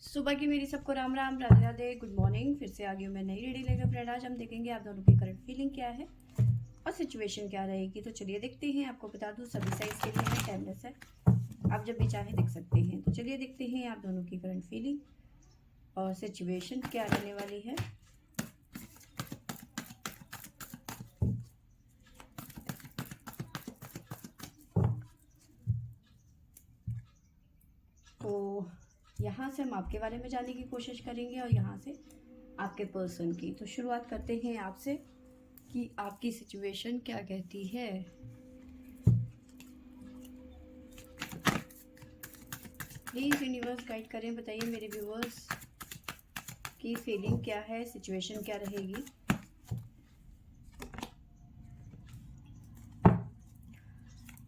सुबह की मेरी सबको राम राम, राधे राधे, गुड मॉर्निंग। फिर से आ गई हूँ मैं नई रीडिंग लेकर। फ्रेंड, आज हम देखेंगे आप दोनों की करंट फीलिंग क्या है और सिचुएशन क्या रहेगी। तो चलिए देखते हैं। आपको बता दूँ सभी साइज के लिए है, टाइमलेस है, आप जब भी चाहे देख सकते हैं। तो चलिए देखते हैं आप दोनों की करंट फीलिंग और सिचुएशन क्या रहने वाली है। तो यहाँ से हम आपके बारे में जानने की कोशिश करेंगे और यहाँ से आपके पर्सन की। तो शुरुआत करते हैं आपसे कि आपकी सिचुएशन क्या कहती है। प्लीज़ यूनिवर्स गाइड करें, बताइए मेरे व्यूवर्स की फीलिंग क्या है, सिचुएशन क्या रहेगी।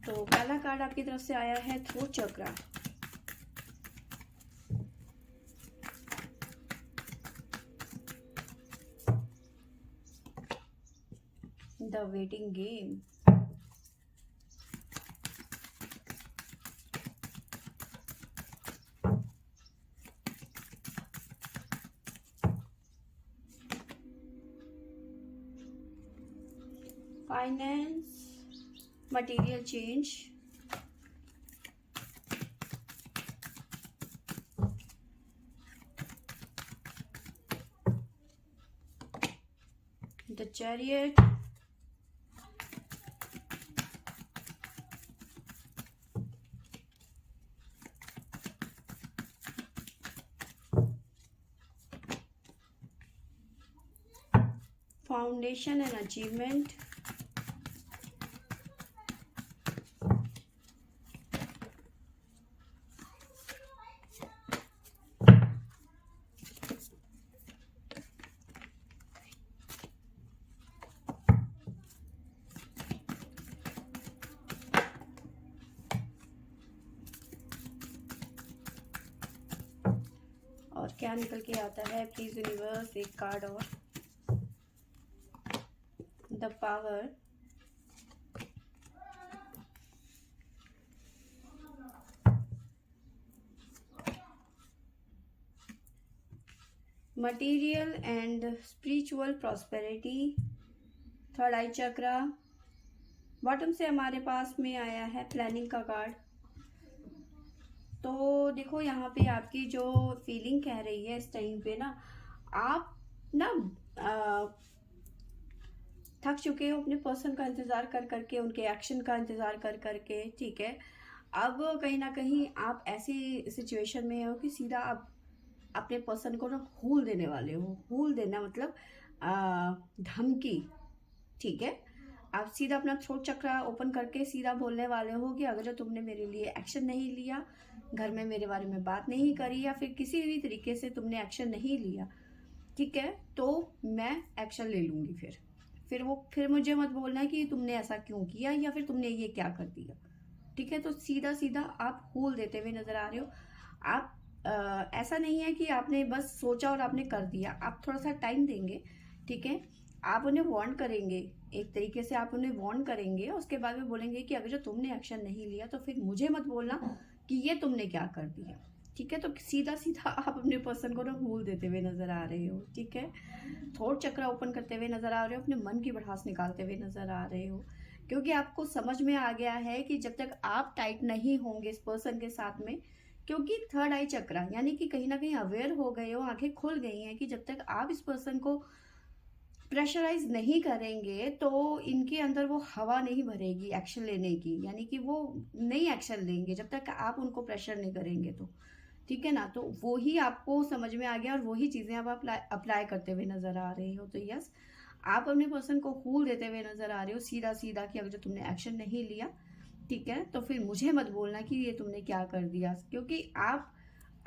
तो पहला कार्ड आपकी तरफ से आया है throat chakra. The waiting game. Finance, material change, the chariot, foundation and achievement, और क्या निकल के आता है प्लीज यूनिवर्स, एक कार्ड और। The power, material and spiritual prosperity, third I chakra. Bottom से हमारे पास में आया है प्लानिंग का कार्ड। तो देखो यहाँ पे आपकी जो फीलिंग कह रही है इस टाइम पे ना, आप ना थक चुके हो अपने पर्सन का इंतज़ार कर करके, उनके एक्शन का इंतज़ार कर करके, ठीक है। अब कहीं ना कहीं आप ऐसी सिचुएशन में हो कि सीधा आप अपने पर्सन को ना हूल देने वाले हो। हूल देना मतलब धमकी, ठीक है। आप सीधा अपना थ्रोट चक्रा ओपन करके सीधा बोलने वाले हो कि अगर जो तुमने मेरे लिए एक्शन नहीं लिया, घर में मेरे बारे में बात नहीं करी, या फिर किसी भी तरीके से तुमने एक्शन नहीं लिया, ठीक है, तो मैं एक्शन ले लूंगी। फिर मुझे मत बोलना कि तुमने ऐसा क्यों किया या फिर तुमने ये क्या कर दिया, ठीक है। तो सीधा सीधा आप हूल देते हुए नजर आ रहे हो। आप ऐसा नहीं है कि आपने बस सोचा और आपने कर दिया, आप थोड़ा सा टाइम देंगे, ठीक है। आप उन्हें वार्न करेंगे, एक तरीके से आप उन्हें वार्न करेंगे, उसके बाद में बोलेंगे कि अगर जो तुमने एक्शन नहीं लिया तो फिर मुझे मत बोलना कि ये तुमने क्या कर दिया, ठीक है। तो सीधा सीधा आप अपने पर्सन को ना भूल देते हुए नजर आ रहे हो, ठीक है। थोड़ा चक्र ओपन करते हुए नजर आ रहे हो, अपने मन की भड़ास निकालते हुए नजर आ रहे हो, क्योंकि आपको समझ में आ गया है कि जब तक आप टाइट नहीं होंगे इस पर्सन के साथ में, क्योंकि थर्ड आई चक्रा यानी कि कहीं ना कहीं अवेयर हो गए हो, आंखें खुल गई हैं कि जब तक आप इस पर्सन को प्रेशराइज नहीं करेंगे तो इनके अंदर वो हवा नहीं भरेगी एक्शन लेने की, यानी कि वो नहीं एक्शन लेंगे जब तक आप उनको प्रेशर नहीं करेंगे। तो ठीक है ना, तो वो ही आपको समझ में आ गया और वही चीजें अब आप अप्लाई करते हुए नजर आ रहे हो। तो यस, आप अपने पर्सन को हूल देते हुए नजर आ रहे हो सीधा सीधा कि अगर जो तुमने एक्शन नहीं लिया, ठीक है, तो फिर मुझे मत बोलना कि ये तुमने क्या कर दिया, क्योंकि आप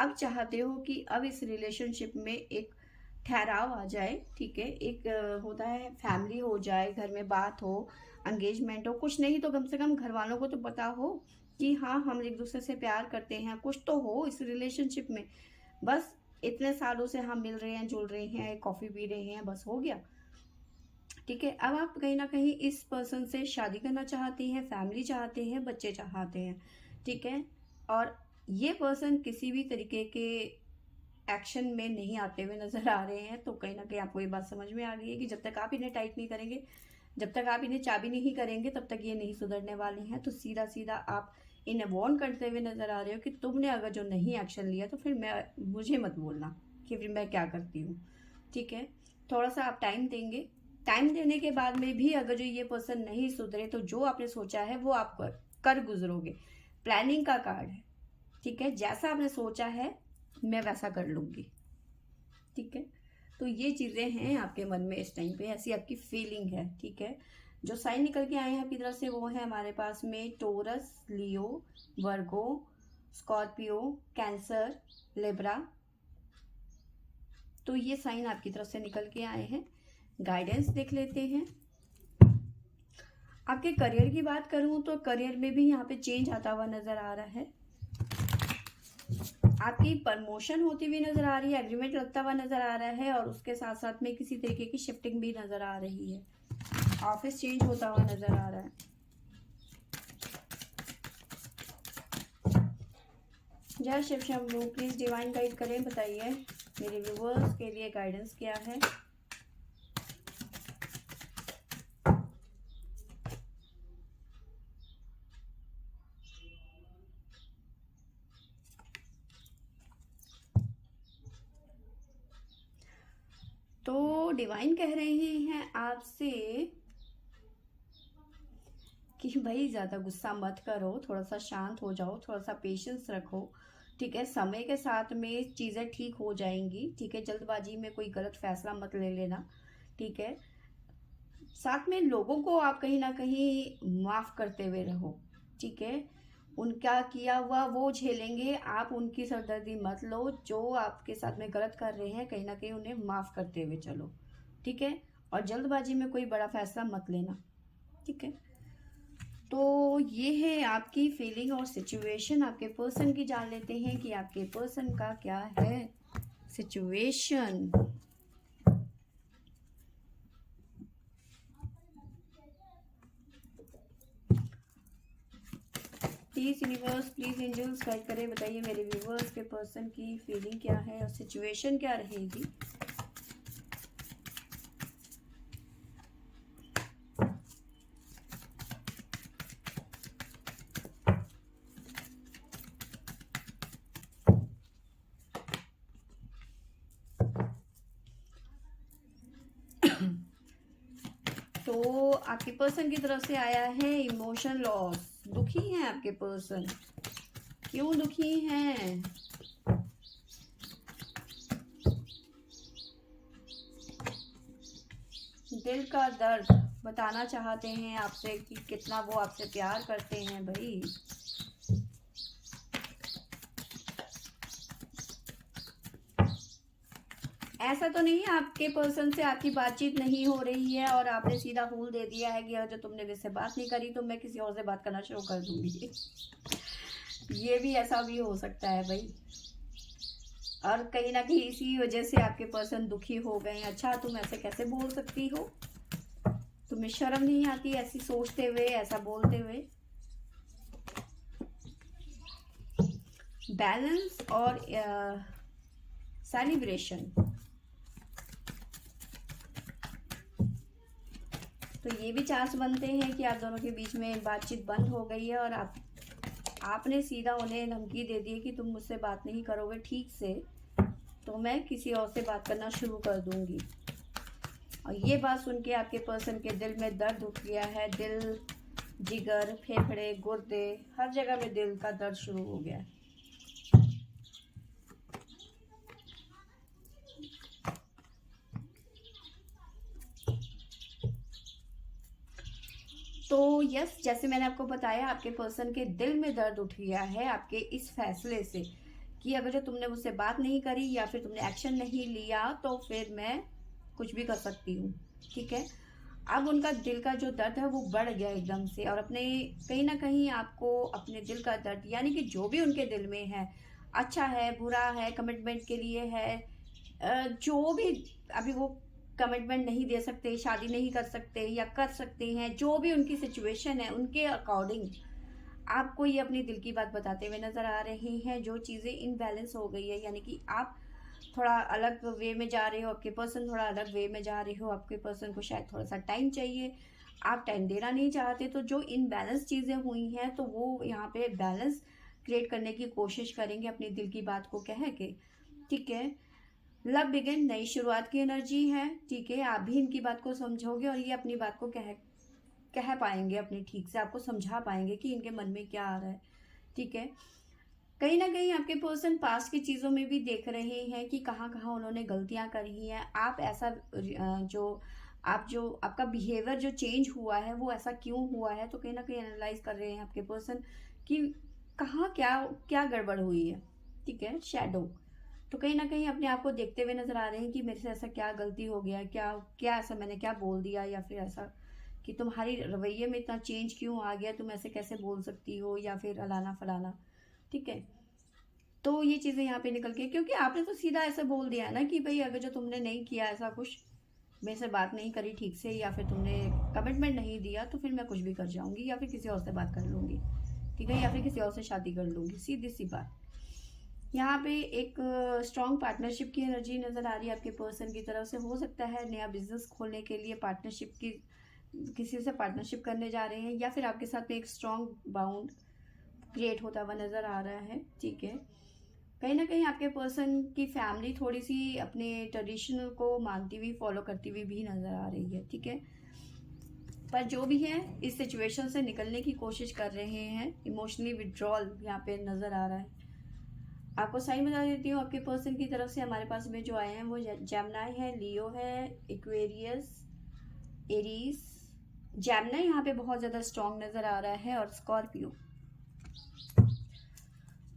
अब चाहते हो कि अब इस रिलेशनशिप में एक ठहराव आ जाए, ठीक है। एक होता है फैमिली हो जाए, घर में बात हो, एंगेजमेंट हो, कुछ नहीं तो कम से कम घर वालों को तो पता हो कि हाँ हम एक दूसरे से प्यार करते हैं, कुछ तो हो इस रिलेशनशिप में। बस इतने सालों से हम मिल रहे हैं, जुल रहे हैं, कॉफी पी रहे हैं, बस हो गया, ठीक है। अब आप कहीं ना कहीं इस पर्सन से शादी करना चाहते हैं, फैमिली चाहते हैं, बच्चे चाहते हैं, ठीक है। और ये पर्सन किसी भी तरीके के एक्शन में नहीं आते हुए नज़र आ रहे हैं, तो कहीं ना कहीं आपको ये बात समझ में आ गई है कि जब तक आप इन्हें टाइट नहीं करेंगे, जब तक आप इन्हें चाबी नहीं करेंगे, तब तक ये नहीं सुधरने वाले हैं। तो सीधा सीधा आप इन्हें वार्न करते हुए नज़र आ रहे हो कि तुमने अगर जो नहीं एक्शन लिया तो फिर मुझे मत बोलना कि फिर मैं क्या करती हूँ, ठीक है। थोड़ा सा आप टाइम देंगे, टाइम देने के बाद में भी अगर जो ये पर्सन नहीं सुधरे तो जो आपने सोचा है वो आप कर गुजरोगे। प्लानिंग का कार्ड है, ठीक है। जैसा आपने सोचा है मैं वैसा कर लूँगी, ठीक है। तो ये चीज़ें हैं आपके मन में इस टाइम पे, ऐसी आपकी फीलिंग है, ठीक है। जो साइन निकल के आए हैं आपकी तरफ से वो है हमारे पास में टोरस, लियो, वर्गो, स्कॉर्पियो, कैंसर, लिब्रा। तो ये साइन आपकी तरफ से निकल के आए हैं। गाइडेंस देख लेते हैं। आपके करियर की बात करूं तो करियर में भी यहाँ पे चेंज आता हुआ नजर आ रहा है। आपकी प्रमोशन होती हुई नजर आ रही है, एग्रीमेंट लगता हुआ नजर आ रहा है, और उसके साथ साथ में किसी तरीके की शिफ्टिंग भी नजर आ रही है। ऑफिस चेंज होता हुआ नजर आ रहा है। Jai Shiv Shambhu, please divine guide करें, बताइए मेरे व्यूअर्स के लिए गाइडेंस क्या है। तो डिवाइन कह रहे हैं आपसे कि भाई ज़्यादा गुस्सा मत करो, थोड़ा सा शांत हो जाओ, थोड़ा सा पेशेंस रखो, ठीक है। समय के साथ में चीज़ें ठीक हो जाएंगी, ठीक है। जल्दबाजी में कोई गलत फैसला मत ले लेना, ठीक है। साथ में लोगों को आप कहीं ना कहीं माफ़ करते हुए रहो, ठीक है। उनका किया हुआ वो झेलेंगे, आप उनकी सरदर्दी मत लो। जो आपके साथ में गलत कर रहे हैं कहीं ना कहीं उन्हें माफ़ करते हुए चलो, ठीक है। और जल्दबाजी में कोई बड़ा फैसला मत लेना, ठीक है। तो ये है आपकी फीलिंग और सिचुएशन। आपके पर्सन की जान लेते हैं कि आपके पर्सन का क्या है situation. Please universe, please angels guide करें, बताइए मेरे व्यूवर्स के पर्सन की फीलिंग क्या है और सिचुएशन क्या रहेगी। तो आपके पर्सन की तरफ से आया है इमोशन लॉस। दुखी हैं आपके पर्सन, क्यों दुखी हैं? दिल का दर्द बताना चाहते हैं आपसे कि कितना वो आपसे प्यार करते हैं भाई। ऐसा तो नहीं है आपके पर्सन से आपकी बातचीत नहीं हो रही है और आपने सीधा फूल दे दिया है कि अगर तुमने मुझसे बात नहीं करी तो मैं किसी और से बात करना शुरू कर दूंगी। ये भी ऐसा भी हो सकता है भाई। और कहीं ना कहीं इसी वजह से आपके पर्सन दुखी हो गए। अच्छा, तुम ऐसे कैसे बोल सकती हो? तुम्हें शर्म नहीं आती ऐसी सोचते हुए, ऐसा बोलते हुए? बैलेंस और सेलिब्रेशन। तो ये भी चांस बनते हैं कि आप दोनों के बीच में बातचीत बंद हो गई है और आपने सीधा उन्हें धमकी दे दी कि तुम मुझसे बात नहीं करोगे ठीक से तो मैं किसी और से बात करना शुरू कर दूंगी। और ये बात सुन के आपके पर्सन के दिल में दर्द उठ गया है। दिल, जिगर, फेफड़े, गुर्दे, हर जगह में दिल का दर्द शुरू हो गया है। तो यस, जैसे मैंने आपको बताया आपके पर्सन के दिल में दर्द उठ गया है आपके इस फैसले से कि अगर जो तुमने मुझसे बात नहीं करी या फिर तुमने एक्शन नहीं लिया तो फिर मैं कुछ भी कर सकती हूँ, ठीक है। अब उनका दिल का जो दर्द है वो बढ़ गया एकदम से, और अपने कहीं ना कहीं आपको अपने दिल का दर्द यानी कि जो भी उनके दिल में है, अच्छा है, बुरा है, कमिटमेंट के लिए है, जो भी अभी वो कमिटमेंट नहीं दे सकते, शादी नहीं कर सकते या कर सकते हैं, जो भी उनकी सिचुएशन है उनके अकॉर्डिंग आपको ये अपनी दिल की बात बताते हुए नजर आ रहे हैं। जो चीज़ें इनबैलेंस हो गई है यानी कि आप थोड़ा अलग वे में जा रहे हो, आपके पर्सन थोड़ा अलग वे में जा रहे हो, आपके पर्सन को शायद थोड़ा सा टाइम चाहिए, आप टाइम देना नहीं चाहते। तो जो इनबैलेंस चीज़ें हुई हैं तो वो यहाँ पे बैलेंस क्रिएट करने की कोशिश करेंगे अपने दिल की बात को कह के, ठीक है। लव बिगिन, नई शुरुआत की एनर्जी है, ठीक है। आप भी इनकी बात को समझोगे और ये अपनी बात को कह पाएंगे अपने ठीक से, आपको समझा पाएंगे कि इनके मन में क्या आ रहा है, ठीक है। कहीं ना कहीं आपके पर्सन पास्ट की चीज़ों में भी देख रहे हैं कि कहाँ कहाँ उन्होंने गलतियां करी हैं। आप ऐसा जो आपका बिहेवियर जो चेंज हुआ है वो ऐसा क्यों हुआ है, तो कहीं ना कहीं एनालाइज कर रहे हैं आपके पर्सन कि कहाँ क्या क्या गड़बड़ हुई है, ठीक है। शैडो, तो कहीं ना कहीं अपने आप को देखते हुए नजर आ रहे हैं कि मेरे से ऐसा क्या गलती हो गया, क्या क्या ऐसा मैंने क्या बोल दिया, या फिर ऐसा कि तुम्हारी रवैये में इतना चेंज क्यों आ गया, तुम ऐसे कैसे बोल सकती हो, या फिर अलाना फलाना, ठीक है। तो ये चीज़ें यहाँ पे निकल के, क्योंकि आपने तो सीधा ऐसा बोल दिया है ना कि भाई अगर जो तुमने नहीं किया ऐसा कुछ, मेरे से बात नहीं करी ठीक से, या फिर तुमने कमिटमेंट नहीं दिया, तो फिर मैं कुछ भी कर जाऊंगी, या फिर किसी और से बात कर लूंगी, ठीक है, या फिर किसी और से शादी कर लूंगी, सीधी सी बात। यहाँ पे एक स्ट्रॉन्ग पार्टनरशिप की एनर्जी नज़र आ रही है आपके पर्सन की तरफ से। हो सकता है नया बिजनेस खोलने के लिए पार्टनरशिप की, किसी से पार्टनरशिप करने जा रहे हैं, या फिर आपके साथ में एक स्ट्रॉन्ग बाउंड क्रिएट होता हुआ नज़र आ रहा है, ठीक है। कहीं ना कहीं आपके पर्सन की फैमिली थोड़ी सी अपने ट्रेडिशनल को मानती हुई, फॉलो करती हुई भी नज़र आ रही है, ठीक है। पर जो भी है इस सिचुएशन से निकलने की कोशिश कर रहे हैं, इमोशनली विड्रॉल यहाँ पे नज़र आ रहा है। आपको साइन बता देती हूँ, आपके पर्सन की तरफ से हमारे पास में जो आए हैं वो जेमिनी है, लियो है, एक्वेरियस, एरीज। जेमिनी यहाँ पे बहुत ज़्यादा स्ट्रॉन्ग नज़र आ रहा है, और स्कॉर्पियो।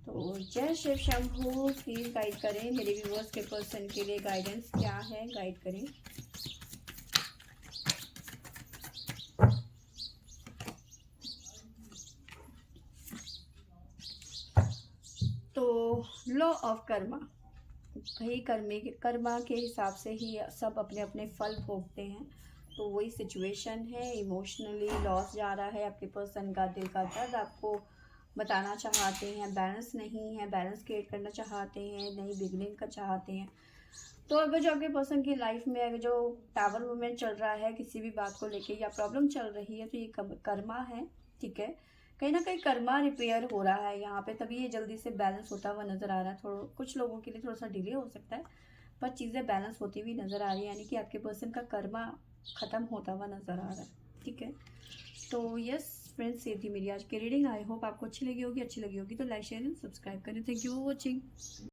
तो जय शिव शंभू, प्लीज गाइड करें मेरे व्यूअर्स के पर्सन के लिए, गाइडेंस क्या है, गाइड करें। तो लॉ ऑफ कर्मा, भाई कर्मा के हिसाब से ही सब अपने अपने फल भोगते हैं। तो वही सिचुएशन है, इमोशनली लॉस जा रहा है आपके पर्सन का, दिल का दर्द आपको बताना चाहते हैं, बैलेंस नहीं है, बैलेंस क्रिएट करना चाहते हैं, नई बिगनिंग का चाहते हैं। तो अगर जो आपके पर्सन की लाइफ में अगर जो टावर मूवमेंट चल रहा है किसी भी बात को लेके, या प्रॉब्लम चल रही है, तो ये कर्मा है, ठीक है। कहीं ना कहीं कर्मा रिपेयर हो रहा है यहाँ पे, तभी ये जल्दी से बैलेंस होता हुआ नजर आ रहा है। थोड़ा कुछ लोगों के लिए थोड़ा सा डिले हो सकता है, पर चीज़ें बैलेंस होती हुई नजर आ रही है, यानी कि आपके पर्सन का कर्मा खत्म होता हुआ नजर आ रहा है, ठीक है। तो यस फ्रेंड्स, ये थी मेरी आज की रीडिंग। आई होप आपको अच्छी लगी होगी, तो लाइक शेयर एंड सब्सक्राइब करें। Thank you for watching.